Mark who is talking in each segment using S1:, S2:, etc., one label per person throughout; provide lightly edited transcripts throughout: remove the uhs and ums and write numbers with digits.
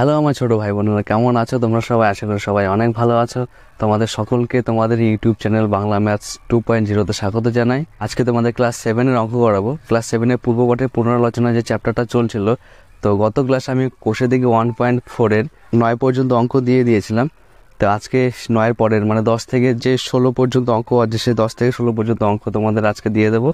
S1: Hello আমার ছোট ভাই বোনেরা, কেমন আছো তোমরা সবাই? আশা করি সবাই অনেক ভালো আছো। তোমাদের সকলকে তোমাদের ইউটিউব চ্যানেল বাংলা ম্যাথস 2.0-তে স্বাগত জানাই। আজকে তোমাদের ক্লাস 7-এর অঙ্ক করাবো। ক্লাস 7-এর পূর্বপাঠের পুনরালোচনা যে চ্যাপ্টারটা চলছিল, তো গত ক্লাস আমি কোষে দিকে 1.4-এর 9 পর্যন্ত অঙ্ক দিয়ে দিয়েছিলাম। তো আজকে 9-এর পরের মানে 10 থেকে যে 16 পর্যন্ত অঙ্ক আছে, সেই 10 থেকে 16 পর্যন্ত অঙ্ক তোমাদের আজকে দিয়ে দেবো,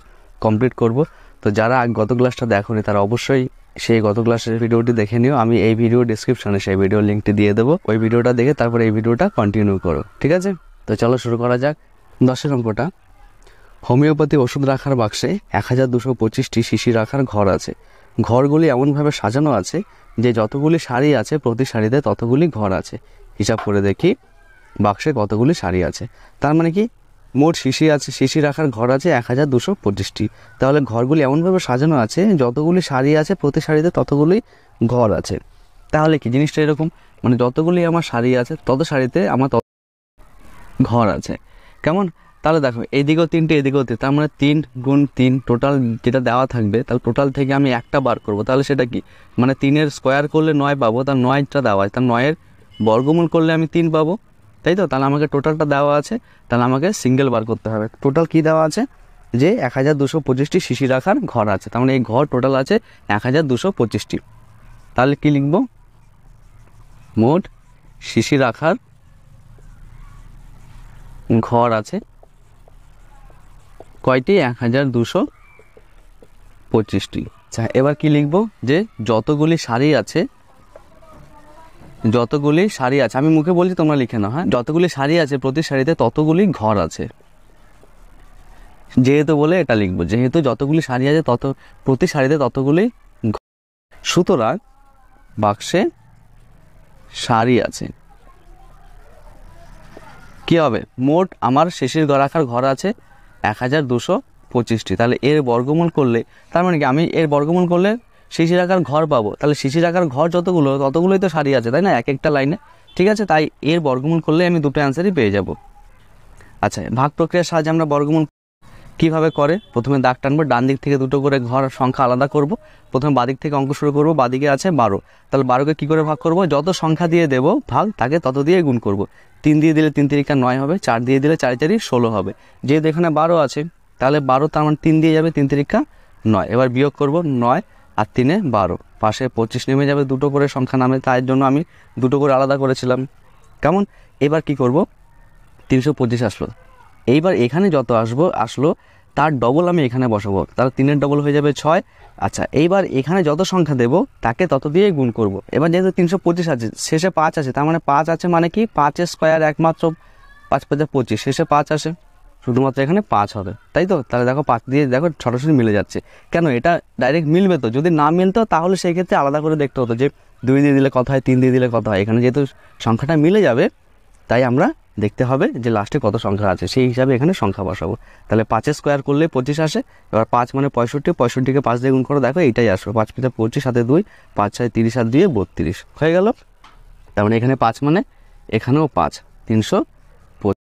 S1: কমপ্লিট করব। তো যারা গত ক্লাসটা দেখোনি তারা অবশ্যই সেই গত ক্লাসের ভিডিওটি দেখে নিও। আমি এই ভিডিও ডিসক্রিপশনে সেই ভিডিওর লিঙ্কটি দিয়ে দেবো। ওই ভিডিওটা দেখে তারপরে এই ভিডিওটা কন্টিনিউ করো, ঠিক আছে? তো চলো শুরু করা যাক। 10-এর অঙ্কটা, হোমিওপ্যাথি ওষুধ রাখার বাক্সে 1225টি শিশি রাখার ঘর আছে। ঘরগুলি এমনভাবে সাজানো আছে যে যতগুলি সারি আছে প্রতি সারিতে ততগুলি ঘর আছে। হিসাব করে দেখি বাক্সে কতগুলি সারি আছে। তার মানে কি, মোট শিশি রাখার ঘর আছে 1225টি। তাহলে ঘরগুলি এমনভাবে সাজানো আছে যতগুলি সারি আছে প্রতি সারিতে ততগুলি ঘর আছে। তাহলে কি জিনিসটা এরকম, মানে যতগুলি আমার সারি আছে তত সারিতে আমার তত ঘর আছে। কেমন? তাহলে দেখো এইদিকেও 3টে এদিকেও 3, তার মানে 3 গুণ 3 টোটাল যেটা দেওয়া থাকবে, তাহলে টোটাল থেকে আমি একটা বার করব। তাহলে সেটা কি, মানে 3-এর স্কোয়ার করলে 9 পাবো, তার 9টা দেওয়া আছে, তার 9-এর বর্গমূল করলে আমি 3 পাবো, তাই তো? তাহলে আমাকে টোটালটা দেওয়া আছে, তাহলে আমাকে সিঙ্গেল বার করতে হবে। টোটাল কি দেওয়া আছে, যে 1225টি শিশি রাখার ঘর আছে, তার মানে এই ঘর টোটাল আছে 1225টি। তাহলে কি লিখব, মোট শিশি রাখার ঘর আছে কয়টি, 1225টি। আচ্ছা, এবার কি লিখব, যে যতগুলি সারি আছে আমি মুখে বলছি, তোমরা লিখে নাও। হ্যাঁ, যতগুলি সারি আছে প্রতি সারিতে ততগুলি ঘর আছে। যেহেতু বলে এটা লিখবো, যেহেতু যতগুলি সারি আছে প্রতি সারিতে ততগুলি সুতরাং বাক্সে সারি আছে। কি হবে, মোট আমার শিশির রাখার ঘর আছে 1225টি। তাহলে এর বর্গমূল করলে, তার মানে কি, আমি এর বর্গমূল করলে শিশির আকার ঘর পাবো। তাহলে শিশির আকার ঘর যতগুলো ততগুলোই তো সারি আছে, তাই না, এক একটা লাইনে। ঠিক আছে, তাই এর বর্গমূল করলে আমি দুটো অ্যান্সারই পেয়ে যাব। আচ্ছা, ভাগ প্রক্রিয়ার সাহায্যে আমরা বর্গমূল কীভাবে করে, প্রথমে দাগ টানবো, ডান দিক থেকে দুটো করে ঘর সংখ্যা আলাদা করব। প্রথমে বাদিক থেকে অঙ্ক শুরু করব, বাদিকে আছে 12, তাহলে 12কে কী করে ভাগ করব, যত সংখ্যা দিয়ে দেবো ভাগ তাকে তত দিয়ে গুণ করব। 3 দিয়ে দিলে 3 তিরিকা 9 হবে, 4 দিয়ে দিলে 4 4 16 হবে। যেহেতু এখানে 12 আছে, তাহলে 12 তার মানে 3 দিয়ে যাবে, 3 তিরিকা 9। এবার বিয়োগ করব, 9 আর 3-এ 12, পাশে 25 নেমে যাবে, দুটো করে সংখ্যা নামে, তাই জন্য আমি দুটো করে আলাদা করেছিলাম। কেমন? এবার কি করব, 325 আসলো, এইবার এখানে যত আসলো তার ডবল আমি এখানে বসাবো, তাহলে 3-এর ডবল হয়ে যাবে 6। আচ্ছা, এইবার এখানে যত সংখ্যা দেব তাকে তত দিয়ে গুণ করব। এবার যেহেতু 325 আছে, শেষে 5 আছে, তার মানে 5 আছে মানে কি, 5-এর স্কোয়ার একমাত্র 5 5 25, শেষে 5 আসে, শুধুমাত্র এখানে 5 হবে, তাই তো? তাহলে দেখো 5 দিয়ে দেখো সরাসরি মিলে যাচ্ছে। কেন, এটা ডাইরেক্ট মিলবে তো, যদি না মিলতো তাহলে সেই ক্ষেত্রে আলাদা করে দেখতে হতো, যে 2 দিয়ে দিলে কত হয়, 3 দিয়ে দিলে কত হয়। এখানে যেহেতু সংখ্যাটা মিলে যাবে, তাই আমরা দেখতে হবে যে লাস্টে কত সংখ্যা আছে, সেই হিসাবে এখানে সংখ্যা বসাবো। তাহলে 5-এর স্কোয়ার করলে 25 আসে। এবার 5 মানে 65, 65কে 5 দিয়ে গুণ করো, দেখো এইটাই আসবে, 5 5 25, সাথে 2, 5 6 30, আর 2 32 হয়ে গেল। তার মানে এখানে 5 মানে এখানেও 5, 325।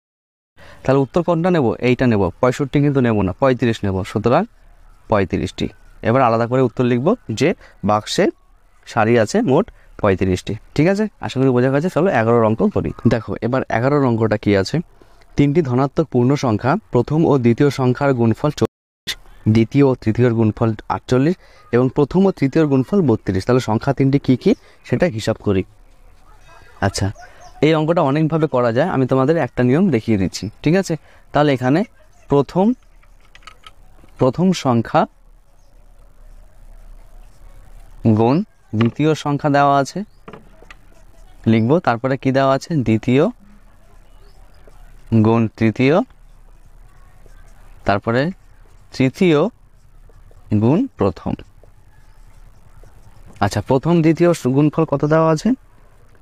S1: তাহলে উত্তর কোনটা নেব, এইটা নেব, 65 কিন্তু নেব না, 35 নেব, সুতরাং 35টি। এবার আলাদা করে উত্তর লিখব, যে বাক্সে সারি আছে মোট 35টি। ঠিক আছে, আশা করি বোঝা গেছে। চলো 11 অঙ্ক করি। দেখো এবার 11 অঙ্কটা কি আছে, 3টি ধনাত্মক পূর্ণ সংখ্যা, প্রথম ও দ্বিতীয় সংখ্যার গুণফল 40, দ্বিতীয় ও তৃতীয়র গুণফল 48 এবং প্রথম ও তৃতীয়র গুণফল 32। তাহলে সংখ্যা 3টি কী কী সেটা হিসাব করি। আচ্ছা, এই অঙ্কটা অনেকভাবে করা যায়, আমি তোমাদের একটা নিয়ম দেখিয়ে দিচ্ছি। ঠিক আছে, তাহলে এখানে প্রথম সংখ্যা গুণ দ্বিতীয় সংখ্যা দেওয়া আছে, লিখবো। তারপরে কি দেওয়া আছে, দ্বিতীয় গুণ তৃতীয়, তারপরে তৃতীয় গুণ প্রথম। আচ্ছা, প্রথম দ্বিতীয় গুণফল কত দেওয়া আছে,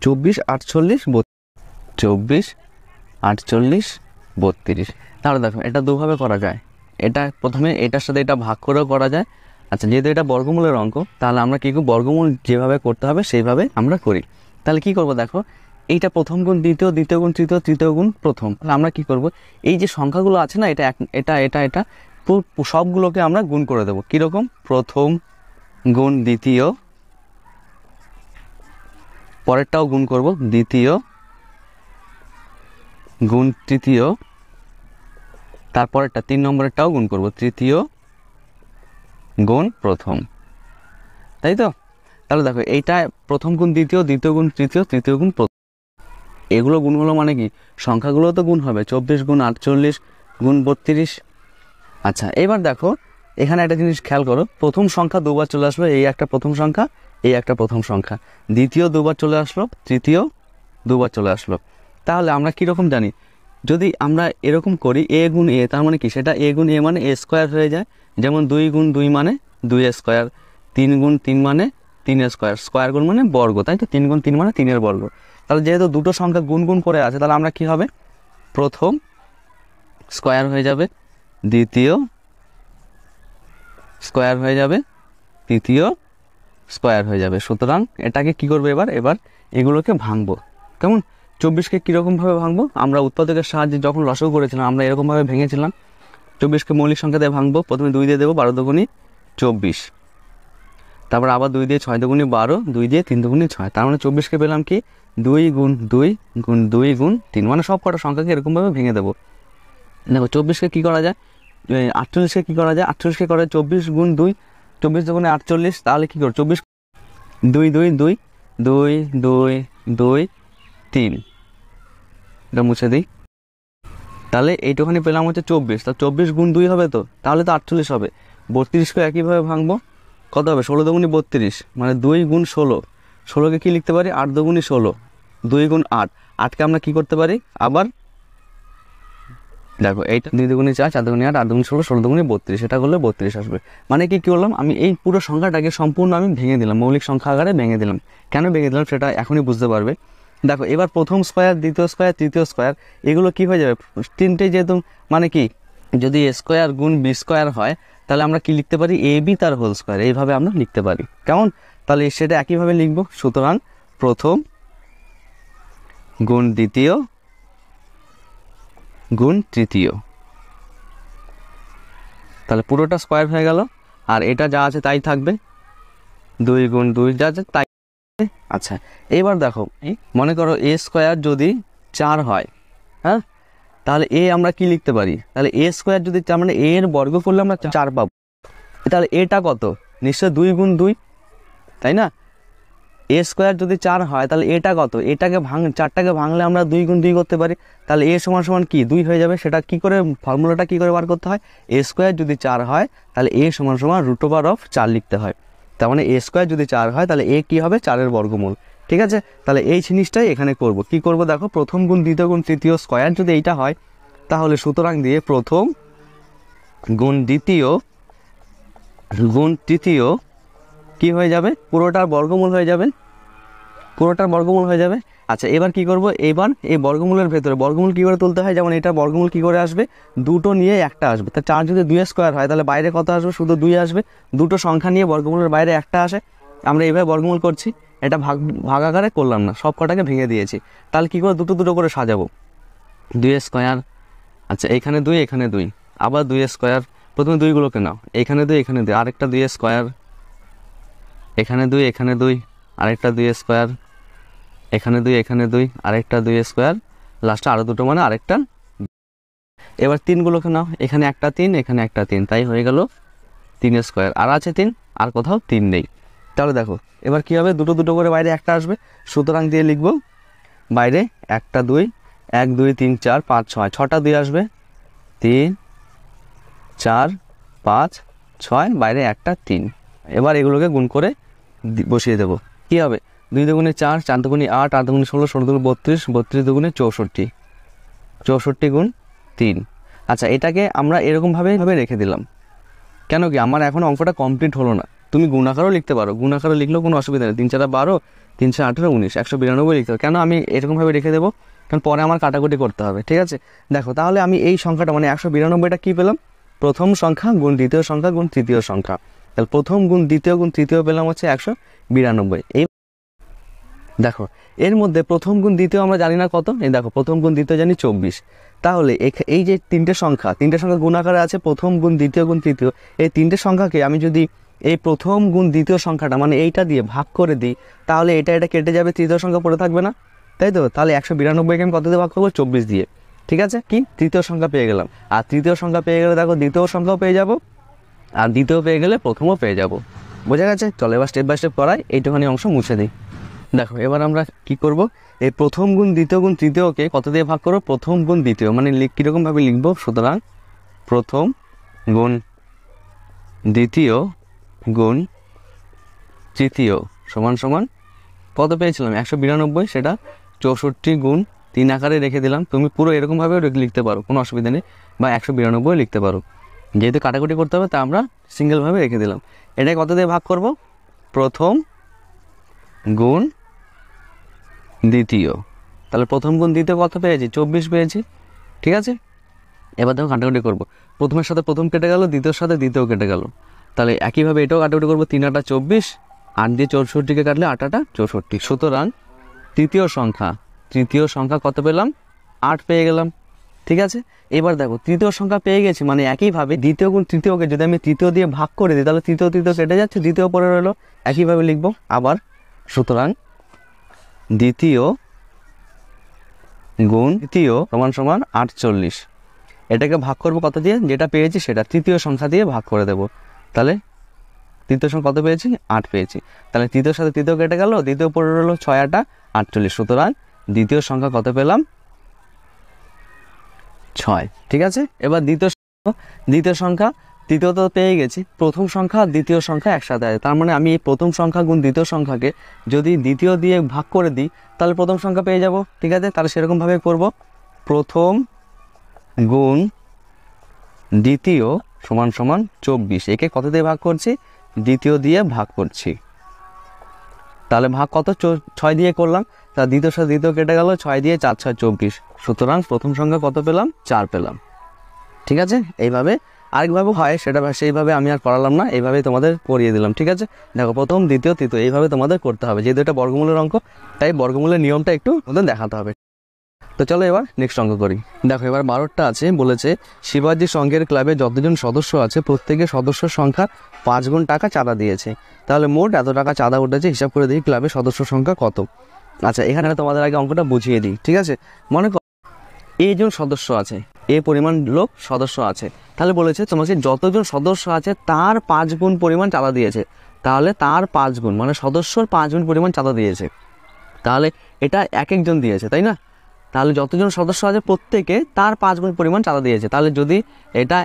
S1: 24 48 24 48 32। তাহলে দেখো এটা দুভাবে করা যায়, এটা প্রথমে এটার সাথে এটা ভাগ করেও করা যায়। আচ্ছা, যেহেতু এটা বর্গমূলের অঙ্ক, তাহলে আমরা কি বর্গমূল যেভাবে করতে হবে সেইভাবে আমরা করি। তাহলে কি করব, দেখো এইটা প্রথম গুণ দ্বিতীয়, দ্বিতীয় গুণ তৃতীয়, তৃতীয় গুণ প্রথম। তাহলে আমরা কি করব, এই যে সংখ্যাগুলো আছে না, এটা এটা এটা এটা সবগুলোকে আমরা গুণ করে দেবো। কীরকম, প্রথম গুণ দ্বিতীয়, পরেরটাও গুণ করব, দ্বিতীয় গুণ তৃতীয়, তারপরেরটা 3 নম্বরেরটাও গুণ করব, তৃতীয় গুণ প্রথম, তাই তো? তাহলে দেখো এইটা প্রথম গুণ দ্বিতীয়, দ্বিতীয় গুণ তৃতীয়, তৃতীয় গুণ প্রথম, এগুলো গুণ হলো মানে কি সংখ্যাগুলো তো গুণ হবে, 24 গুণ 48 গুণ 32। আচ্ছা এবার দেখো এখানে একটা জিনিস খেয়াল করো, প্রথম সংখ্যা দুবার চলে আসলো, এই একটা প্রথম সংখ্যা, এই একটা প্রথম সংখ্যা, দ্বিতীয় দুবার চলে আসলো, তৃতীয় দুবার চলে আসলো। তাহলে আমরা কীরকম জানি, যদি আমরা এরকম করি এ গুণ এ, তার মানে কি সেটা এ গুণ এ মানে এ স্কোয়ার হয়ে যায়, যেমন 2 গুণ 2 মানে 2 স্কোয়ার, 3 গুণ 3 মানে 3 স্কোয়ার, স্কোয়ার গুণ মানে বর্গ, তাই তো? 3 গুণ 3 মানে 3 বর্গ। তাহলে যেহেতু দুটো সংখ্যা গুণ গুণ করে আছে, তাহলে আমরা কি হবে, প্রথম স্কোয়ার হয়ে যাবে, দ্বিতীয় স্কোয়ার হয়ে যাবে, তৃতীয় স্কোয়ার হয়ে যাবে। সুতরাং এটাকে কি করবো, এবার এগুলোকে ভাঙবো। কেমন? 24কে কীরকমভাবে ভাঙবো, আমরা উৎপাদকের সাহায্যে যখন লসাগু করেছিলাম আমরা এরকমভাবে ভেঙেছিলাম। 24কে মৌলিক সংখ্যা দিয়ে ভাঙবো, প্রথমে 2 দিয়ে দেবো, 12 দুগুণী 24, তারপর আবার 2 দিয়ে 6 দুগুণী 12, 2 দিয়ে 3 দুগুণী 6, তার মানে 24কে পেলাম কি 2 গুণ 2 গুণ 2 গুণ 3, মানে সব কটা সংখ্যাকে এরকমভাবে ভেঙে দেবো। দেখো 24কে কী করা যায়, 48কে কী করা যায়, 48কে করা যায় 24 গুণ 2, 24 দুগুণে 48, তাহলে কী করো 24 2 2 2 2 2 2 3, এটা মুছে দিই। তাহলে এইটুখানি পেলাম হচ্ছে 24, তা 24 গুণ 2 হবে তো, তাহলে তো 48 হবে। 32কে একইভাবে ভাঙবো, কত হবে 16 দুগুণী 32, মানে 2 গুণ 16, 16কে কী লিখতে পারি 8 দুগুণী 16, 2 গুণ 8, 8কে আমরা কী করতে পারি আবার, দেখো এইটা 2 দুগুণী 4, 4 দুগুণী 8, 8 দুগুণী 16, 16 দুগুণী 32, এটা করলে 32 আসবে। মানে কি করলাম আমি, এই পুরো সংখ্যাটাকে সম্পূর্ণ আমি ভেঙে দিলাম, মৌলিক সংখ্যা আকারে ভেঙে দিলাম। কেন ভেঙে দিলাম সেটা এখনই বুঝতে পারবে। দেখো এবার প্রথম স্কোয়ার, দ্বিতীয় স্কোয়ার, তৃতীয় স্কোয়ার, এগুলো কি হয়ে যাবে, তিনটে যেহেতু, মানে কি যদি এ স্কোয়ার গুণ বি স্কোয়ার হয়, তাহলে আমরা কি লিখতে পারি এ বি তার হোল স্কোয়ার, এইভাবে আমরা লিখতে পারি। কেমন? তাহলে সেটা একইভাবে লিখবো। সুতরাং প্রথম গুণ দ্বিতীয় গুণ তৃতীয়, তাহলে পুরোটা স্কোয়ার হয়ে গেল, আর এটা যা আছে তাই থাকবে, 2 গুণ 2 যা আছে তাই। আচ্ছা এবার দেখো, মনে করো এ স্কোয়ার যদি 4 হয়, হ্যাঁ, তাহলে এ আমরা কি লিখতে পারি, তাহলে এ স্কোয়ার যদি, তার মানে এর বর্গ করলে আমরা 4 পাবো, তাহলে এটা কত, নিশ্চয় 2 গুণ 2, তাই না? এ স্কোয়ার যদি 4 হয় তাহলে এটা কত, এটাকে 4টাকে ভাঙলে আমরা 2 গুণ 2 করতে পারি, তাহলে এ সমান সমান কি 2 হয়ে যাবে। সেটা কি করে, ফর্মুলাটা কি করে বার করতে হয়, এ স্কোয়ার যদি 4 হয় তাহলে এ সমান সমান √4 লিখতে হয়। তার মানে এ স্কোয়ার যদি 4 হয় তাহলে এ কি হবে 4-এর বর্গমূল। ঠিক আছে, তাহলে এই জিনিসটাই এখানে করব। কি করব দেখো, প্রথম গুণ দ্বিতীয় গুণ তৃতীয় স্কোয়ার যদি এইটা হয়, তাহলে সুতরাং দিয়ে প্রথম গুণ দ্বিতীয় গুণ তৃতীয় কি হয়ে যাবে, পুরোটার বর্গমূল হয়ে যাবে, পুরোটার বর্গমূল হয়ে যাবে। আচ্ছা এবার কি করব, এবার এই বর্গমূলের ভেতরে বর্গমূল কি করে তুলতে হয়, যেমন এটা বর্গমূল কি করে আসবে, দুটো নিয়ে একটা আসবে। তা 4 যদি 2 স্কোয়ার হয় তাহলে বাইরে কত আসবে, শুধু 2 আসবে। দুটো সংখ্যা নিয়ে বর্গমূলের বাইরে একটা আসে, আমরা এইভাবে বর্গমূল করছি। এটা ভাগ আকারে করলাম না, সব কটাকে ভেঙে দিয়েছি। তাহলে কি করে দুটো দুটো করে সাজাবো, 2 স্কোয়ার, আচ্ছা এখানে 2 এখানে 2, আবার 2 স্কোয়ার, প্রথমে 2গুলোকে নাও, এখানে 2 এখানে 2, আরেকটা 2 স্কোয়ার, এখানে 2 এখানে 2, আরেকটা 2 স্কোয়ার, এখানে 2 এখানে 2, আরেকটা 2 স্কোয়ার, লাস্টে আরও দুটো মানে আরেকটা। এবার 3গুলোকে নাও, এখানে একটা 3 এখানে একটা 3, তাই হয়ে গেল 3 স্কোয়ার, আর আছে 3, আর কোথাও 3 নেই। তাহলে দেখো এবার কি হবে, দুটো দুটো করে বাইরে একটা আসবে, সুতরাং দিয়ে লিখব বাইরে একটা 2, 1 2 3 4 5 6, 6টা 2 আসবে, 3 4 5 6, বাইরে একটা 3। এবার এগুলোকে গুণ করে বসিয়ে দেবো, কি হবে 2 দুগুণে 4, 4 দুগুণে 8, 8 দুগুণে 16, 16 দুগুণে 32, 32 দুগুণে 64, 64 গুণ 3। আচ্ছা এটাকে আমরা এরকমভাবে রেখে দিলাম, কেন কি আমার এখন অঙ্কটা কমপ্লিট হলো না। তুমি গুণাকারও লিখতে পারো, গুণাকারও লিখলেও কোনো অসুবিধা নেই, 3 4 12, 3 4 18 19, 192 লিখতে হবে। কেন আমি এরকমভাবে রেখে দেবো, কারণ পরে আমার কাটাকুটি করতে হবে। ঠিক আছে, দেখো তাহলে আমি এই সংখ্যাটা মানে 192টা কী পেলাম, প্রথম সংখ্যা গুণ দ্বিতীয় সংখ্যা গুণ তৃতীয় সংখ্যা। তাহলে প্রথম গুণ দ্বিতীয় গুণ তৃতীয় পেলাম হচ্ছে 192। এই দেখো এর মধ্যে প্রথম গুণ দ্বিতীয় আমরা জানি না কত, এই দেখো প্রথম গুণ দ্বিতীয় জানি 24। তাহলে এই যে তিনটে সংখ্যা গুণ আকারে আছে, প্রথম গুণ দ্বিতীয় গুণ তৃতীয়, এই তিনটে সংখ্যাকে আমি যদি এই প্রথম গুণ দ্বিতীয় সংখ্যাটা মানে এইটা দিয়ে ভাগ করে দিই, তাহলে এটা কেটে যাবে, তৃতীয় সংখ্যা পড়ে থাকবে না, তাই তো? তাহলে 192কে আমি কত দিয়ে ভাগ করবো? 24 দিয়ে। ঠিক আছে, কি তৃতীয় সংখ্যা পেয়ে গেলাম। আর তৃতীয় সংখ্যা পেয়ে গেলে দেখো দ্বিতীয় সংখ্যাও পেয়ে যাব, আর দ্বিতীয় পেয়ে গেলে প্রথমও পেয়ে যাব। বোঝা গেছে? চলো এবার স্টেপ বাই স্টেপ করাই, এইটুখানি অংশ মুছে দিই। দেখো এবার আমরা কি করব, এই প্রথম গুণ দ্বিতীয় গুণ তৃতীয়কে কত দিয়ে ভাগ করবো? প্রথম গুণ দ্বিতীয়, মানে কীরকমভাবে লিখবো? সুতরাং প্রথম গুণ দ্বিতীয় গুণ তৃতীয় সমান সমান কত পেয়েছিলাম? 192, সেটা 64 গুণ 3 আকারে রেখে দিলাম। তুমি পুরো এরকমভাবেও লিখতে পারো, কোনো অসুবিধা নেই, বা 192 লিখতে পারো। যেহেতু কাটাকুটি করতে হবে, তা আমরা সিঙ্গেলভাবে রেখে দিলাম। এটা কত দিয়ে ভাগ করব? প্রথম গুণ দ্বিতীয়। তাহলে প্রথম গুণ দ্বিতীয় কত পেয়েছি? 24 পেয়েছি। ঠিক আছে, এবার দেখো কাটাকুটি করবো। প্রথমের সাথে প্রথম কেটে গেল, দ্বিতীয়র সাথে দ্বিতীয় কেটে গেল। তাহলে একইভাবে এটাও কাটাকুটি করবো। 3 8 24, 8 দিয়ে 64কে কাটলে 8 8 64। সুতরাং তৃতীয় সংখ্যা কত পেলাম? 8 পেয়ে গেলাম। ঠিক আছে, এবার দেখো তৃতীয় সংখ্যা পেয়ে গেছি, মানে একইভাবে দ্বিতীয় গুণ তৃতীয়কে যদি আমি তৃতীয় দিয়ে ভাগ করে দিই, তাহলে তৃতীয় কেটে যাচ্ছে, দ্বিতীয় পরে রইলো। একইভাবে লিখবো আবার। সুতরাং দ্বিতীয় গুণ তৃতীয় সমান সমান 48। এটাকে ভাগ করবো কত দিয়ে? যেটা পেয়েছি সেটা তৃতীয় সংখ্যা দিয়ে ভাগ করে দেব। তাহলে তৃতীয় সংখ্যা কত পেয়েছি? 8 পেয়েছি। তাহলে তৃতীয়র সাথে তৃতীয় কেটে গেল, দ্বিতীয় পড়ে রইল 6 8 48। সুতরাং দ্বিতীয় সংখ্যা কত পেলাম? 6। ঠিক আছে, এবার দ্বিতীয় সংখ্যা তৃতীয় তো পেয়ে গেছি, প্রথম সংখ্যা আর দ্বিতীয় সংখ্যা একসাথে আছে। তার মানে আমি এই প্রথম সংখ্যা গুণ দ্বিতীয় সংখ্যাকে যদি দ্বিতীয় দিয়ে ভাগ করে দিই, তাহলে প্রথম সংখ্যা পেয়ে যাব। ঠিক আছে, তাহলে সেরকমভাবে করব। প্রথম গুণ দ্বিতীয় সমান সমান 24। একে কত দিয়ে ভাগ করছি? দ্বিতীয় দিয়ে ভাগ করছি। তাহলে ভাগ কত? 6 দিয়ে করলাম। তা দ্বিতীয় সাথে দ্বিতীয় কেটে গেল, 6 দিয়ে 4 6 24। সুতরাং প্রথম সংখ্যা কত পেলাম? 4 পেলাম। ঠিক আছে, এইভাবে আরেকভাবে হয়, সেটা সেইভাবে আমি আর করালাম না, এইভাবেই তোমাদের করিয়ে দিলাম। ঠিক আছে, দেখো প্রথম দ্বিতীয় তৃতীয় এইভাবে তোমাদের করতে হবে, যেহেতু এটা বর্গমূলের অঙ্ক, তাই বর্গমূলের নিয়মটা একটু তোমাদের দেখাতে হবে। তো চলো এবার নেক্সট অঙ্ক করি। দেখো এবার 12টা আছে, বলেছে শিবাজি সংঘের ক্লাবে যতজন সদস্য আছে প্রত্যেকের সদস্যর সংখ্যা 5 গুণ টাকা চাঁদা দিয়েছে। তাহলে মোট এত টাকা চাঁদা উঠেছে, হিসাব করে দিই ক্লাবের সদস্য সংখ্যা কত। আচ্ছা, এখানে তোমাদের আগে অঙ্কটা বুঝিয়ে দিই। ঠিক আছে, মনে করো জন সদস্য আছে, পরিমাণ লোক সদস্য আছে। তাহলে বলেছে তোমাকে যতজন সদস্য আছে তার 5 গুণ পরিমাণ চাঁদা দিয়েছে। তাহলে তার 5 গুণ মানে সদস্যর 5 গুণ পরিমাণ চাঁদা দিয়েছে। তাহলে এটা এক একজন দিয়েছে, তাই না? তাহলে যতজন সদস্য আছে প্রত্যেকে তার 5 গুণ পরিমাণ চাঁদা দিয়েছে। তাহলে যদি এটা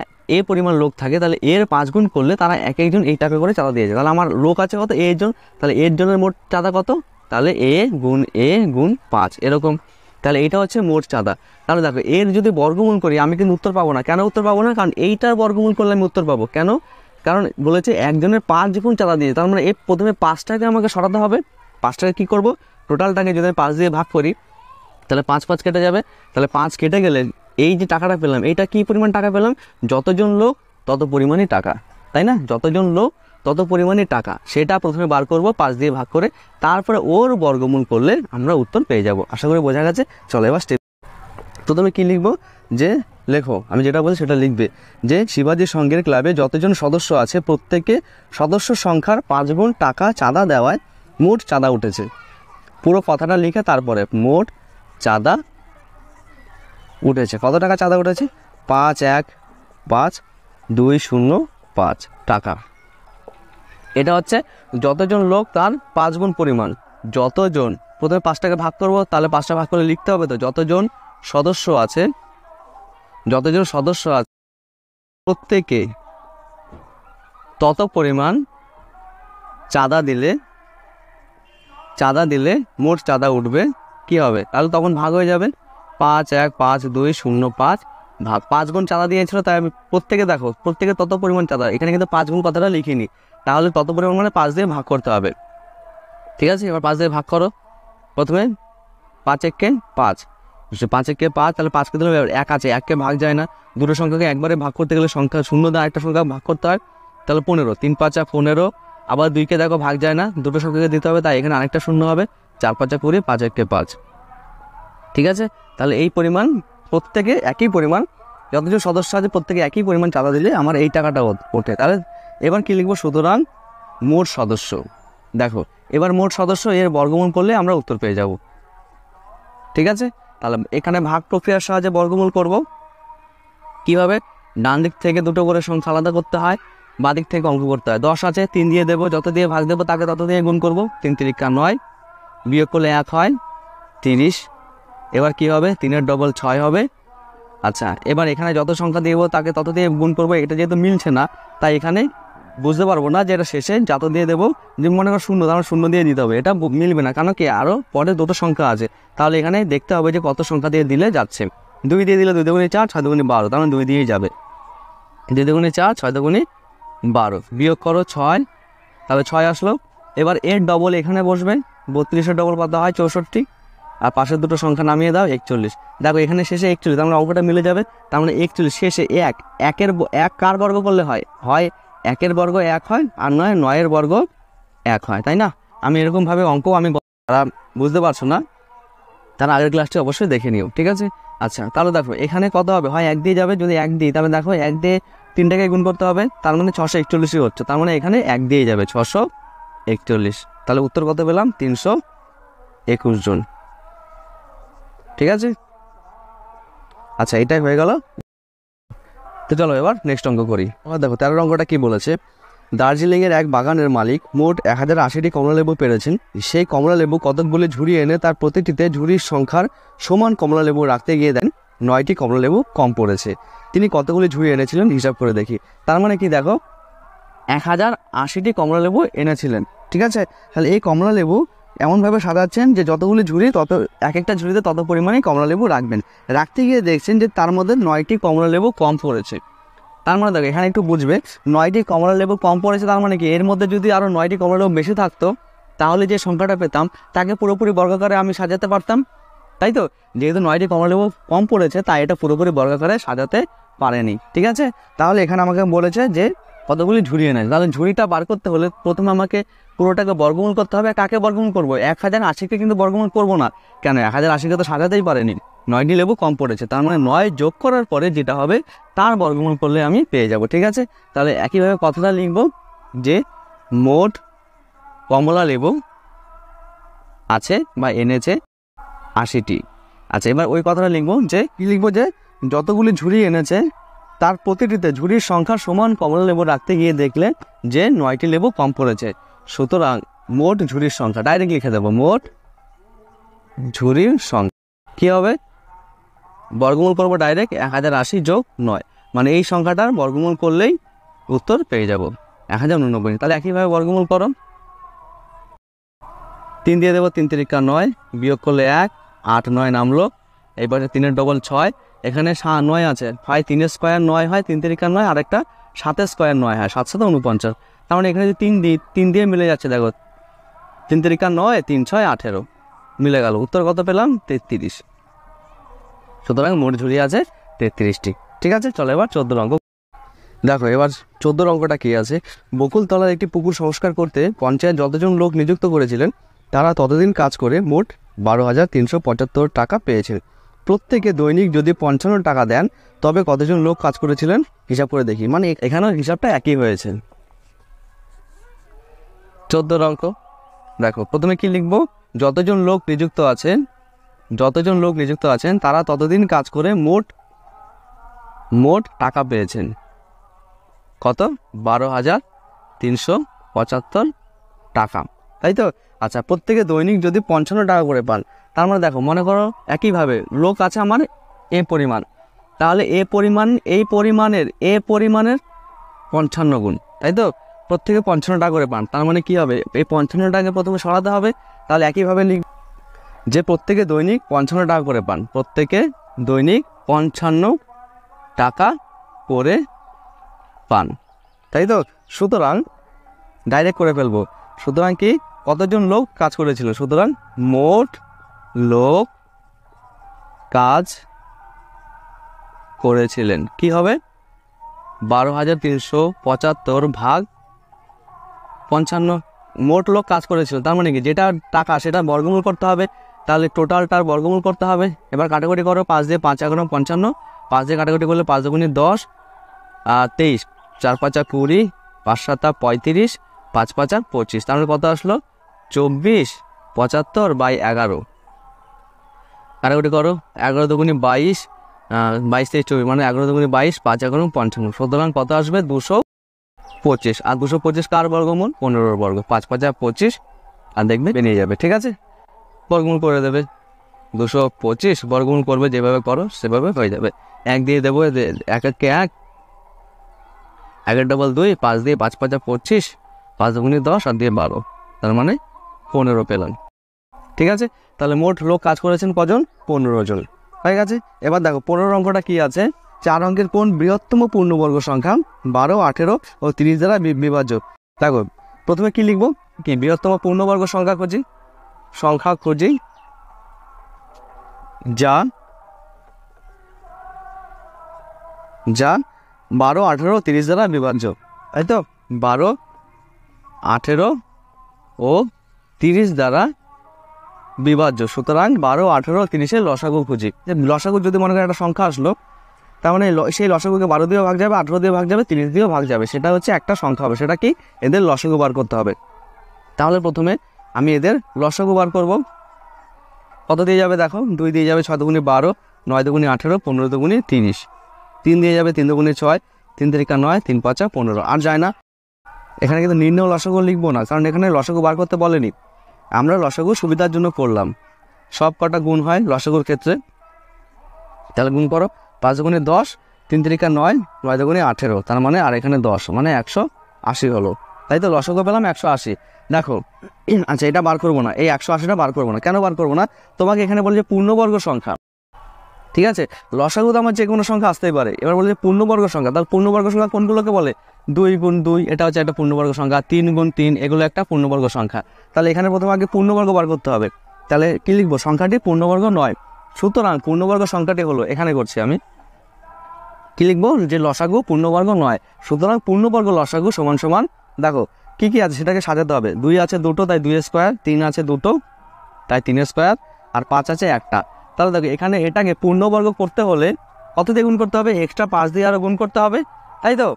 S1: পরিমাণ লোক থাকে, তাহলে এর 5 গুণ করলে তারা এক একজন এই টাকা করে চাঁদা দিয়েছে। তাহলে আমার লোক আছে কত? জন। তাহলে জনের মোট চাঁদা কত? তাহলে গুণ 5 এরকম। তাহলে এটা হচ্ছে মোট চাঁদা। তাহলে দেখো এর যদি বর্গমূল করি আমি কিন্তু উত্তর পাবো না। কেন উত্তর পাবো না? কারণ এইটার বর্গমূল করলে আমি উত্তর পাবো। কেন? কারণ বলেছে একজনের 5 গুণ চাঁদা দিয়েছে। তার মানে প্রথমে 5টাকে আমাকে সরাতে হবে। 5টাকে কী করবো? টোটালটাকে যদি আমি 5 দিয়ে ভাগ করি, তাহলে 5 5 কেটে যাবে। তাহলে 5 কেটে গেলে এই যে টাকাটা পেলাম, এইটা কি পরিমাণ টাকা পেলাম? যতজন লোক তত পরিমাণই টাকা, তাই না? যতজন লোক তত পরিমাণই টাকা, সেটা প্রথমে বার করব 5 দিয়ে ভাগ করে, তারপরে ওর বর্গমূল করলে আমরা উত্তর পেয়ে যাব। আশা করি বোঝা গেছে। চলো এবার স্টেপ। প্রথমে কি লিখবো? যে লেখো, আমি যেটা বলছি সেটা লিখবে, যে শিবাজি সংঘের ক্লাবে যতজন সদস্য আছে প্রত্যেকে সদস্য সংখ্যার 5 গুণ টাকা চাঁদা দেওয়ায় মোট চাঁদা উঠেছে। পুরো কথাটা লিখে তারপরে মোট চাঁদা উঠেছে। কত টাকা চাঁদা উঠেছে? 5,1,5,2,0,5 টাকা। এটা হচ্ছে যতজন লোক তার 5 গুণ পরিমাণ। যতজন, প্রথমে 5টাকে ভাগ করব, তাহলে 5টা ভাগ করে লিখতে হবে তো। যতজন সদস্য আছে প্রত্যেকে তত পরিমাণ চাঁদা দিলে মোট চাঁদা উঠবে। কি হবে? তাহলে তখন ভাগ হয়ে যাবে। 5,1,5,2,0,5 ভাগ 5 গুণ চাঁদা দিয়েছিল, তাই আমি প্রত্যেকে তত পরিমাণ চাঁদা, এখানে কিন্তু 5 গুণ কথাটা লিখিনি। তাহলে তত পরিমাণ মানে 5 দিয়ে ভাগ করতে হবে। ঠিক আছে, এবার 5 দিয়ে ভাগ করো। প্রথমে 5 1 5, 5 1 5, তাহলে 5কে দিলে 1 আছে, 1কে ভাগ যায় না। দুটো সংখ্যাকে একবারে ভাগ করতে গেলে সংখ্যা শূন্য দেওয়া একটা সংখ্যা ভাগ করতে হয়। তাহলে 15, 3 5 15। আবার 2কে দেখো ভাগ যায় না, দুটো সংখ্যাকে দিতে হবে, তাই এখানে আরেকটা শূন্য হবে। 4 5 20, 5 1 5। ঠিক আছে, তাহলে এই পরিমাণ প্রত্যেকে একই পরিমাণ, যতজন সদস্য আছে প্রত্যেকে একই পরিমাণ চাঁদা দিলে আমার এই টাকাটা ওঠে। তাহলে এবার কি লিখবো? সুতরাং মোট সদস্য। দেখো এবার মোট সদস্য এর বর্গমূল করলে আমরা উত্তর পেয়ে যাব। ঠিক আছে, তাহলে এখানে ভাগ প্রক্রিয়ার সাহায্যে বর্গমূল করব। কিভাবে? ডান দিক থেকে দুটো করে সংখ্যা আলাদা করতে হয়, বাঁ দিক থেকে অঙ্ক করতে হয়। 10 আছে, 3 দিয়ে দেবো, যত দিয়ে ভাগ দেবো তাকে তত দিয়ে গুণ করব। 3 তিরিকা 9, বিয়োগ করলে 1 হয় 30। এবার কি হবে? 3-এর ডবল 6 হবে। আচ্ছা, এবার এখানে যত সংখ্যা দিব তাকে তত দিয়ে গুণ করবো। এটা যেহেতু মিলছে না তাই এখানে বুঝতে পারবো না যে এটা শেষে যত দিয়ে দেবো। যদি মনে করো 0, তাহলে 0 দিয়ে দিতে হবে, এটা মিলবে না, কারণ কি আরও পরে দুটো সংখ্যা আছে। তাহলে এখানে দেখতে হবে যে কত সংখ্যা দিয়ে দিলে যাচ্ছে। 2 দিয়ে দিলে 2 দুগুণে 4, 6 দুগুণে 12, তাহলে 2 দিয়েই যাবে। 2 দুগুণে 4, 6 দুগুণে 12, বিয়োগ করো 6, তাহলে 6 আসলো। এবার এর ডবল এখানে বসবে, 32-এর ডবল কত হয়? 64। আর পাশের দুটো সংখ্যা নামিয়ে দাও, 41। দেখো এখানে শেষে 41, তার মানে অঙ্কটা মিলে যাবে। তার মানে 41 শেষে 1, 1 কার বর্গ করলে হয়? 1-এর বর্গ 1 হয়, আর 9-এর বর্গ 1 হয়, তাই না? আমি এরকমভাবে অঙ্ক যারা বুঝতে পারছো না তারা আগের ক্লাসটি অবশ্যই দেখে নিও, ঠিক আছে? আচ্ছা, তাহলে দেখো এখানে কত হবে? হয় 1 দিয়ে যাবে, যদি 1 দিই তাহলে দেখো 1 দিয়ে 3টাকে গুণ করতে হবে, তার মানে 641 হচ্ছে। তার মানে এখানে 1 দিয়ে যাবে, 641। তাহলে উত্তর কত পেলাম? 321 জন। ঠিক আছে, আচ্ছা এটাই হয়ে গেল। তো চলো এবার নেক্সট অঙ্ক করি। আবার দেখো 13 অঙ্কটা কি বলেছে? দার্জিলিংয়ের এক বাগানের মালিক মোট 1080টি কমলালেবু পেরেছেন। সেই কমলালেবু কতকগুলি ঝুড়ি এনে তার প্রতিটিতে ঝুড়ির সংখ্যার সমান কমলালেবু রাখতে গিয়ে দেন 9টি কমলালেবু কম পড়েছে। তিনি কতগুলি ঝুড়ি এনেছিলেন হিসাব করে দেখি। তার মানে কি? দেখো 1080টি কমলালেবু এনেছিলেন, ঠিক আছে? তাহলে এই কমলালেবু এমনভাবে সাজাচ্ছেন যে যতগুলি ঝুড়ি তত এক একটা ঝুড়িতে তত পরিমাণে কমলালেবু রাখবেন। রাখতে গিয়ে দেখছেন যে তার মধ্যে 9টি কমলালেবু কম পড়েছে। তার মানে দেখো এখানে একটু বুঝবে, 9টি কমলালেবু কম পড়েছে, তার মানে কি এর মধ্যে যদি আরও 9টি কমলালেবু বেশি থাকতো তাহলে যে সংখ্যাটা পেতাম তাকে পুরোপুরি বর্গাকারে আমি সাজাতে পারতাম, তাই তো? যেহেতু 9টি কমলালেবু কম পড়েছে তাই এটা পুরোপুরি বর্গাকারে সাজাতে পারেনি, ঠিক আছে? তাহলে এখানে আমাকে বলেছে যে কতগুলি ঝুড়ি এনেছে। তাহলে ঝুড়িটা বার করতে হলে প্রথমে আমাকে পুরোটাকে বর্গমূল করতে হবে। কাকে বর্গমূল করবো? 1080কে কিন্তু বর্গমূল করবো না, কেন? 1080কে তো সাজাতেই পারেনি, 9টি লেবু কম পড়েছে। তার মানে 9 যোগ করার পরে যেটা হবে তার বর্গমূল করলে আমি পেয়ে যাব, ঠিক আছে? তাহলে একইভাবে কথাটা লিখব যে মোট কমলা লেবু আছে বা এনেছে 80টি। আচ্ছা, এবার ওই কথাটা লিখবো যে কি লিখবো? যে যতগুলি ঝুড়ি এনেছে তার প্রতিটিতে ঝুড়ির সংখ্যা সমান কমলা লেবু রাখতে গিয়ে দেখলে যে 9টি লেবু কম পড়েছে। সুতরাং মোট ঝুড়ির সংখ্যা ডাইরেক্ট লিখে দেবো, মোট ঝুড়ির সংখ্যা কী হবে? বর্গমূল করবো ডাইরেক্ট, 1080 যোগ 9, মানে এই সংখ্যাটার বর্গমূল করলেই উত্তর পেয়ে যাব 1089। তাহলে একইভাবে বর্গমূল করো, 3 দিয়ে দেবো, 3 তিরিকা 9, বিয়োগ করলে 1, 8 9 নামলো। এবারে 3-এর ডবল 6, এখানে 9 আছে, হয় 3-এর স্কোয়ার 9 হয়, 3 তিরিকা 9, আর একটা 7-এর স্কোয়ার 9 হয়, 7 7 49। তার মানে এখানে যদি 3 দিই, 3 দিয়ে মিলে যাচ্ছে, দেখো 3 তিরিকা 9, 3 6 18 মিলে গেল। উত্তর কত পেলাম? 33। সুতরাং মোট ঝুড়ি আছে 33টি, ঠিক আছে? চলো এবার 14 অঙ্ক দেখো। এবার 14 অঙ্কটা কি আছে? বকুলতলার একটি পুকুর সংস্কার করতে পঞ্চায়েত যতজন লোক নিযুক্ত করেছিলেন তারা ততদিন কাজ করে মোট 12,375 টাকা পেয়েছেন। প্রত্যেকে দৈনিক যদি 55 টাকা দেন তবে কতজন লোক কাজ করেছিলেন হিসাব করে দেখি। মানে এখানেও হিসাবটা একই হয়েছে। 14 অঙ্ক দেখো, প্রথমে কি লিখবো? যতজন লোক নিযুক্ত আছেন তারা ততদিন কাজ করে মোট টাকা পেয়েছেন কত? 12,375 টাকা, তাই তো? আচ্ছা, প্রত্যেকে দৈনিক যদি 55 টাকা করে পান, তার মানে দেখো মনে করো একইভাবে লোক আছে আমার এ পরিমাণ, তাহলে এই পরিমাণের 55 গুণ, তাই তো? প্রত্যেকে 55 টাকা করে পান, তার মানে কি হবে? এই 55 টাকাকে প্রথমে সরাতে হবে। তাহলে একইভাবে লিখ যে প্রত্যেকে দৈনিক 55 টাকা করে পান, প্রত্যেকে দৈনিক 55 টাকা করে পান, তাই তো? সুতরাং ডাইরেক্ট করে ফেলবো। সুতরাং কি কতজন লোক কাজ করেছিল? সুতরাং মোট লোক কাজ করেছিলেন কি হবে? 12,375 ভাগ 55। মোট লোক কাজ করেছিল, তার মানে কি যেটা টাকা সেটা বর্গমূল করতে হবে, তাহলে টোটালটার বর্গমূল করতে হবে। এবার কাটাকুটি করো, 5 দিয়ে 5 এগারো 55, 5 দিয়ে কাটাকুটি করলে 5 দুগুণে 10 আর 23, 4 5 20, 5 7 35, 5 5 25, তাহলে কত আসলো 24 75/11। কাটাকুটি করো, 11 দুগুণে 22, 22 থেকে 24 মানে 11 দুগুণে 22, 5 11 55, সুতরাং কত আসবে 225। আর 225 কার বর্গমূল? 15 বর্গ, 5 5 25, আর দেখবে বেরিয়ে যাবে। ঠিক আছে, বর্গমূল করে দেবে, 225 বর্গমূল করবে, যেভাবে করো সেভাবে হয়ে যাবে। 1 দিয়ে দেবো, 1 1 1, 1 ডবল 2, 5 দিয়ে 5 5 25, 5 দুগুণে 10, আর দিয়ে 12, তার মানে 15 পেলাম। ঠিক আছে, তাহলে মোট লোক কাজ করেছেন কজন? 15 জন। হয়ে গেছে। এবার দেখো 15 অঙ্কটা কি আছে, 4 অঙ্কের কোন বৃহত্তম পূর্ণবর্গ সংখ্যা 12, 18 ও 30 দ্বারা বিভাজ্য। দেখো প্রথমে কি লিখবো, কি বৃহত্তম পূর্ণবর্গ সংখ্যা খুঁজি যা 12, 18, 30 দ্বারা বিভাজ্য, তাই তো? 12, 18 ও 30 দ্বারা বিভাজ্য, সুতরাং 12, 18, 30-এর লসাগু খুঁজি। লসাগু যদি মনে করেন একটা সংখ্যা আসলো, তার মানে সেই লসাগুকে 12 দিয়েও ভাগ যাবে, 18 দিয়ে ভাগ যাবে, 30 দিয়েও ভাগ যাবে, সেটা হচ্ছে একটা সংখ্যা হবে। সেটা কি? এদের লসাগু বার করতে হবে। তাহলে প্রথমে আমি এদের লসাগু বার করব। কত দিয়ে যাবে দেখো, 2 দিয়ে যাবে 6 দুগুণে 12, 9 দুগুণে 18, 15 দুগুণে 30, 3 দিয়ে যাবে 3 দুগুণে 6, 3 3 9, 3 5 15, আর যায় না। এখানে কিন্তু নির্ণয় লসাগু লিখবো না, কারণ এখানে লসাগু বার করতে বলেনি। আমরা লসাগু সুবিধার জন্য করলাম, সব কটা গুণ হয় লসাগুর ক্ষেত্রে। তাহলে গুণ করো, 5 দুগুণে 10, 3 3 9, 9 দুগুণে 18, তার মানে আর এখানে 10 মানে 180 হলো, তাই তো? লসাগু পেলাম 180। দেখো আচ্ছা, এটা বার করবো না, এই 180টা বার করবো না। কেন বার করবো না? তোমাকে এখানে বলছে পূর্ণবর্গ সংখ্যা, ঠিক আছে? লসাগু তো আমার যে কোনো সংখ্যা আসতেই পারে। এবার বলছে পূর্ণবর্গ সংখ্যা, তাহলে পূর্ণবর্গ সংখ্যা কোনগুলোকে বলে? 2 গুণ 2, এটা হচ্ছে একটা পূর্ণবর্গ সংখ্যা, 3 গুণ 3, এগুলো একটা পূর্ণবর্গ সংখ্যা। তাহলে এখানে প্রথমে আগে পূর্ণবর্গ বার করতে হবে। তাহলে কি লিখবো? সংখ্যাটি পূর্ণবর্গ নয়, সুতরাং পূর্ণবর্গ সংখ্যাটি হলো, এখানে করছি আমি, কি লিখবো? যে লসাগু পূর্ণবর্গ নয়, সুতরাং পূর্ণবর্গ লসাগু সমান সমান, দেখো কি কি আছে সেটাকে সাজাতে হবে। 2 আছে 2টো, তাই 2 স্কোয়ার, 3 আছে 2টো, তাই 3 স্কোয়ার, আর 5 আছে 1টা। তাহলে দেখো এখানে এটাকে পূর্ণবর্গ করতে হলে কত দিয়ে গুণ করতে হবে? এক্সট্রা 5 দিয়ে আরও গুণ করতে হবে, তাই তো?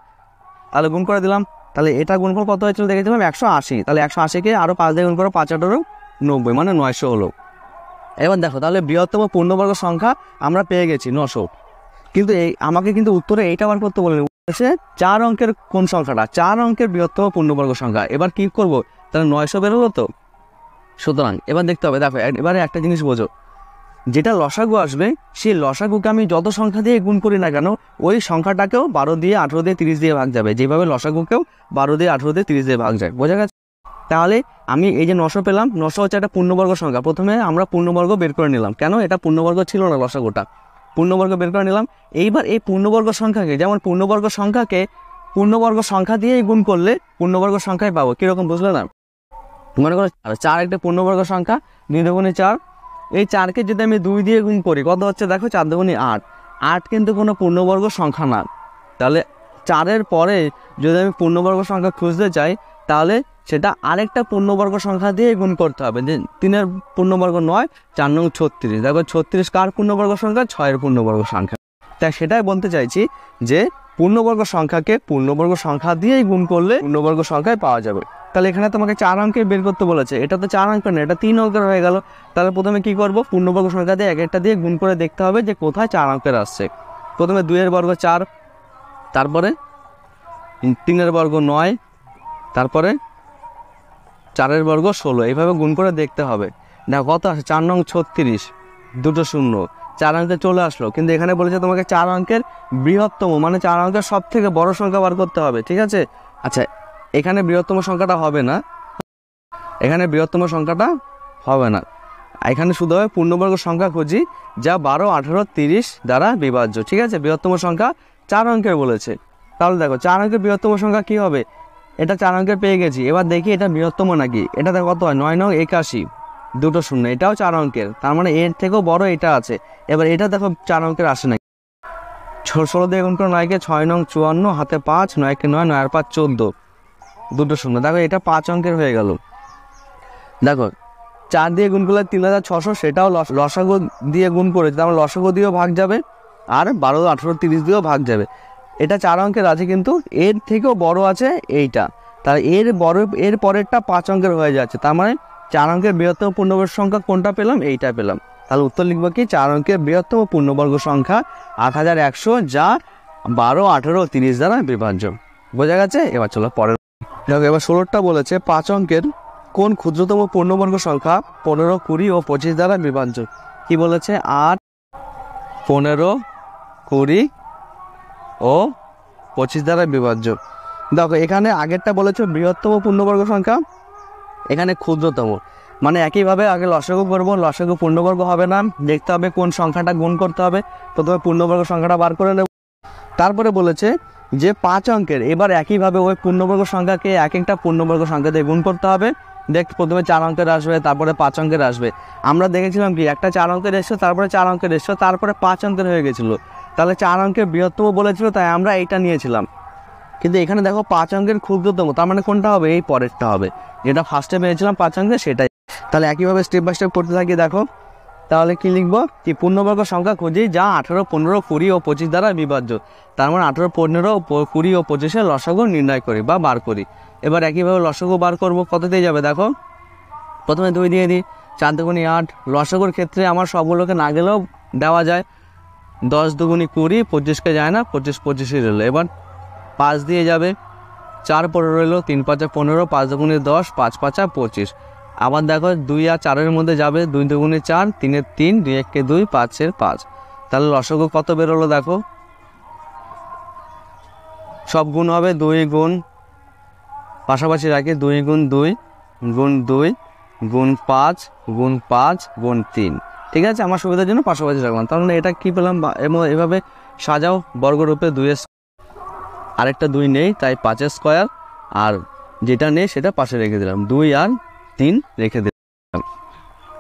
S1: তাহলে গুণ করে দিলাম। তাহলে এটা গুণফল কত হয়েছিল দেখেছিলাম? 180। তাহলে 180-কে আরও 5 দিয়ে গুণ করো, 5 18 90, মানে 900 হলো। এবার দেখো, তাহলে বৃহত্তম পূর্ণবর্গ সংখ্যা আমরা পেয়ে গেছি 900। কিন্তু আমাকে কিন্তু উত্তরে এইটা বার করতে বলেনি, সে 4 অঙ্কের কোন সংখ্যাটা, 4 অঙ্কের বৃহত্তম পূর্ণবর্গ সংখ্যা। এবার কি করব? তাহলে 900 বেরোলো তো। সুতরাং এবার দেখতে হবে, দেখো এবারে একটা জিনিস বোঝো, যেটা লসাগু আসবে সেই লসাগুকে আমি যত সংখ্যা দিয়ে গুণ করি না কেন, ওই সংখ্যাটাকেও 12 দিয়ে 18 দিয়ে 30 দিয়ে ভাগ যাবে, যেভাবে লসাগুকেও 12 দিয়ে 18 দিয়ে 30 দিয়ে ভাগ যায়। বোঝা গেছে? তাহলে আমি এই যে 900 পেলাম, 900 হচ্ছে একটা পূর্ণবর্গ সংখ্যা। প্রথমে আমরা পূর্ণবর্গ বের করে নিলাম, কেন? এটা পূর্ণবর্গ ছিল না লসাগুটা, পূর্ণবর্গ বের করে নিলাম। এইবার এই পূর্ণবর্গ সংখ্যাকে, যেমন পূর্ণবর্গ সংখ্যাকে পূর্ণবর্গ সংখ্যা দিয়েই গুণ করলে পূর্ণবর্গ সংখ্যায় পাবো। কীরকম বুঝলে না? মনে করো 4 একটা পূর্ণবর্গ সংখ্যা, 2 দুগুণে 4, এই 4কে যদি আমি 2 দিয়ে গুণ করি কত হচ্ছে দেখো, 4 দুগুণে 8, 8 কিন্তু কোনো পূর্ণবর্গ সংখ্যা না। তাহলে 4-এর পরে যদি আমি পূর্ণবর্গ সংখ্যা খুঁজতে চাই, তাহলে সেটা আরেকটা পূর্ণবর্গ সংখ্যা দিয়ে গুণ করতে হবে। যে 3-এর পূর্ণবর্গ 9, 4 9 36, দেখো 36 কার পূর্ণবর্গ সংখ্যা? 6-এর পূর্ণবর্গ সংখ্যা। তাই সেটাই বলতে চাইছি যে পূর্ণবর্গ সংখ্যাকে পূর্ণবর্গ সংখ্যা দিয়েই গুণ করলে পূর্ণবর্গ সংখ্যায় পাওয়া যাবে। তাহলে এখানে তোমাকে 4 অঙ্কের বের করতে বলেছে, এটা তো 4 অঙ্কের না, এটা 3 অঙ্কের হয়ে গেল। তাহলে প্রথমে কি করব? পূর্ণবর্গ সংখ্যা দিয়ে এক একটা দিয়ে গুণ করে দেখতে হবে যে কোথায় 4 অঙ্কের আসছে। প্রথমে 2-এর বর্গ 4, তারপরে 3-এর বর্গ 9, তারপরে 4-এর বর্গ 16, এইভাবে গুণ করে দেখতে হবে। দেখো কত আসে? 4 নং 36, 2টো শূন্য, 4 অঙ্কে চলে আসলো। কিন্তু এখানে বলেছে তোমাকে 4 অঙ্কের বৃহত্তম, মানে 4 অঙ্কের সব থেকে বড় সংখ্যা বার করতে হবে, ঠিক আছে? আচ্ছা, এখানে বৃহত্তম সংখ্যাটা হবে না, এখানে বৃহত্তম সংখ্যাটা হবে না, এখানে শুধু হবে পূর্ণবর্গ সংখ্যা খুঁজি যা 12, 18, 30 দ্বারা বিভাজ্য, ঠিক আছে? বৃহত্তম সংখ্যা 4 অঙ্কের বলেছে। তাহলে দেখো 4 অঙ্কের বৃহত্তম সংখ্যা কি হবে? এটা 4 অঙ্কের পেয়ে গেছি। এবার দেখি এটা বৃহত্তম নাকি। এটা দেখো কত হয়? 9 নং 81, 2টো শূন্য, এটাও 4 অঙ্কের, তার মানে এর থেকেও বড় এটা আছে। এবার এটা দেখো 4 অঙ্কের আসে নাকি। 16 দিয়ে গুণ করে 9-কে, 6 নং 54, হাতে 5, 9-কে 9, 9 আর 5 14, 2টো শূন্য, দেখো এটা 5 অঙ্কের হয়ে গেল। দেখো 4 দিয়ে গুণ করলে 3600, সেটাও লসাগু দিয়ে গুণ করেছে, তার মানে লসাগু দিয়েও ভাগ যাবে, আর 12, 18, 30 দিয়েও ভাগ যাবে। এটা 4 অঙ্কের আছে, কিন্তু এর থেকেও বড় আছে এইটা। তাহলে এর পরেরটা 5 অঙ্কের হয়ে যাচ্ছে, তার মানে 4 অঙ্কের বৃহত্তম পূর্ণবর্গ সংখ্যা কোনটা পেলাম, এইটা পেলাম। তাহলে উত্তর লিখবো কি 4 অঙ্কের বৃহত্তম পূর্ণবর্গ সংখ্যা 8100, যা 12, 18 ও 30 দ্বারা বিভাজ্য। বোঝা গেছে? এবার চলো পরের। দেখো এবার 16টা বলেছে 5 অঙ্কের কোন ক্ষুদ্রতম পূর্ণবর্গ সংখ্যা 15, 20 ও 25 দ্বারা বিভাজ্য। কি বলেছে? 8, 15, 20 ও 25 দ্বারা বিভাজ্য। দেখো এখানে আগেরটা বলেছে বৃহত্তম পূর্ণবর্গ সংখ্যা, এখানে ক্ষুদ্রতম, মানে একইভাবে আগে লসাগু করবো, লসাগু পূর্ণবর্গ হবে না, দেখতে হবে কোন সংখ্যাটা গুণ করতে হবে, প্রথমে পূর্ণবর্গ সংখ্যাটা বার করে নেব। তারপরে বলেছে যে 5 অঙ্কের, এবার একইভাবে ওই পূর্ণবর্গ সংখ্যাকে এক একটা পূর্ণবর্গ সংখ্যা দিয়ে গুণ করতে হবে। দেখ প্রথমে 4 অঙ্কের আসবে, তারপরে 5 অঙ্কের আসবে। আমরা দেখেছিলাম কি একটা 4 অঙ্কের এসছো, তারপরে 4 অঙ্কের এসছো, তারপরে 5 অঙ্কের হয়ে গেছিলো। তাহলে 4 অঙ্কের বৃহত্তম বলেছিল, তাই আমরা এইটা নিয়েছিলাম। কিন্তু এখানে দেখো 5 অঙ্কের ক্ষুদ্রতম, তার মানে কোনটা হবে? এই পরেরটা হবে, যেটা ফার্স্টে পেয়েছিলাম 5 অঙ্কের সেটাই। তাহলে একইভাবে স্টেপ বাই স্টেপ করতে থাকি। দেখো তাহলে কি লিখবো, কি পূর্ণবর্গ সংখ্যা খুঁজি যা 18, 15, 20 ও 25 দ্বারা বিভাজ্য। তার মানে 18, 15, 20 ও 25-এর লসাগু নির্ণয় করি বা বার করি। এবার একইভাবে লসাগু বার করব, কত দিয়ে যাবে দেখো, প্রথমে 2 দিয়ে দিই, 4 দুগুণি 8। লসাগুর ক্ষেত্রে আমার সবগুলোকে না গেলেও দেওয়া যায়, 10 দুগুণি 20, 25কে যায় না, 25 25ই রইল। এবার 5 দিয়ে যাবে, 4 পরে রইল, 3 5 15, 5 দুগুণি 10, 5 5 25। আবার দেখো 2 আর 4-এর মধ্যে যাবে, 2 দুগুণি 4, 3 এর 3, 2 1 2, 5 এর 5। তাহলে লসাগু কত বেরোলো দেখো, সব গুণ হবে, 2 গুণ পাশাপাশি রাখি, 2 গুণ 2 গুণ 2 গুণ 5 গুণ 5 গুণ 3। ঠিক আছে, আমার সুবিধার জন্য পাশাপাশি রাখলাম। তাহলে এটা কি পেলাম, এভাবে সাজাও বর্গরূপে। 2 আরেকটা 2 নেই, তাই 5 স্কোয়ার, আর যেটা নেই সেটা পাশে রেখে দিলাম, 2 আর 3 রেখে দিলাম।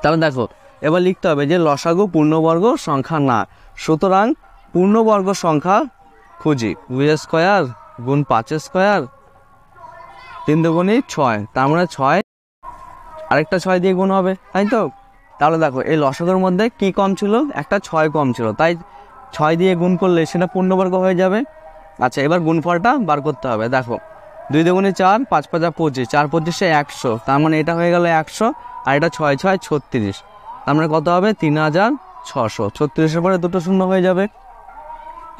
S1: তাহলে দেখো এবার লিখতে হবে যে লসাগু পূর্ণবর্গ সংখ্যা না, সুতরাং পূর্ণবর্গ সংখ্যা খুঁজি। 2 স্কোয়ার গুণ 5 স্কোয়ার, 3 দুগুণি 6, তার মানে 6, আরেকটা 6 দিয়ে গুণ হবে, তাই তো। তাহলে দেখো এই লসাগুর মধ্যে কি কম ছিল, একটা 6 কম ছিল, তাই 6 দিয়ে গুণ করলে সেটা পূর্ণবর্গ হয়ে যাবে। আচ্ছা এবার গুণফলটা বার করতে হবে। দেখো 2 দুগুণি 4, 5 5 25, 4 25-এ 100, তার মানে এটা হয়ে গেল 100, আর এটা 6 6 36, তার মানে কত হবে 3600। 36-এর পরে দুটো শূন্য হয়ে যাবে।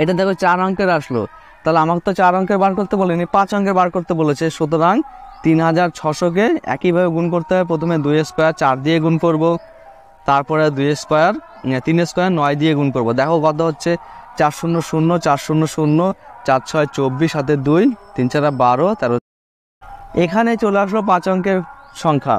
S1: এটা দেখো 4 অঙ্কের আসলো, তাহলে আমাকে তো 4 অঙ্কের বার করতে বলেনি, 5 অঙ্কের বার করতে বলেছে। সুতরাং 3600-কে একইভাবে গুণ করতে হবে। প্রথমে 2 স্কোয়ার 4 দিয়ে গুণ করব, তারপরে 2 স্কোয়ার 3 স্কোয়ার 9 দিয়ে গুণ করব। দেখো কত হচ্ছে, 4 0 0 4 0 0, 4 6 24, সাথে 2, 3 4 12, 13। এখানে চলে আসলো 5 অঙ্কের সংখ্যা,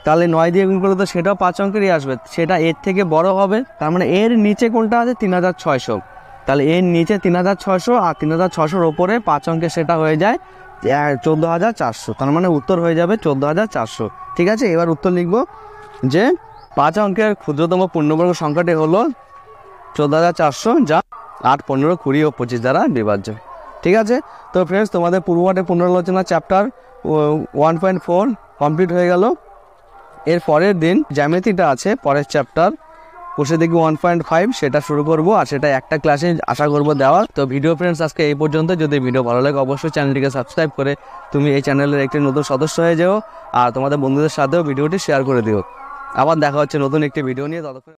S1: তাহলে 9 দিয়ে গুণ করলে তো সেটাও 5 অঙ্কেরই আসবে, সেটা এর থেকে বড় হবে। তার মানে এর নিচে কোনটা আছে, 3600। তাহলে এর নিচে 3600, আর 3600-র ওপরে 5 অঙ্কের সেটা হয়ে যায় 14400। তার মানে উত্তর হয়ে যাবে 14400। ঠিক আছে, এবার উত্তর লিখব যে 5 অঙ্কের ক্ষুদ্রতম পূর্ণবর্গ সংখ্যাটি হলো 14400, যা 8, 15, 20 ও 25 দ্বারা বিভাজ্য। ঠিক আছে, তো ফ্রেন্ডস তোমাদের পূর্বপাঠে পুনরালোচনা চ্যাপ্টার 1.4 কমপ্লিট হয়ে গেল। এর পরের দিন জ্যামিতিটা আছে, পরের চ্যাপ্টার বসে দেখি 1.5, সেটা শুরু করব, আর সেটা একটা ক্লাসে আশা করব দেওয়ার। তো ভিডিও ফ্রেন্ডস আজকে এই পর্যন্ত। যদি ভিডিও ভালো লাগে অবশ্যই চ্যানেলটিকে সাবস্ক্রাইব করে তুমি এই চ্যানেলের একটি নতুন সদস্য হয়ে যাও, আর তোমাদের বন্ধুদের সাথেও ভিডিওটি শেয়ার করে দিও। আবার দেখা হচ্ছে নতুন একটি ভিডিও নিয়ে, ততক্ষণ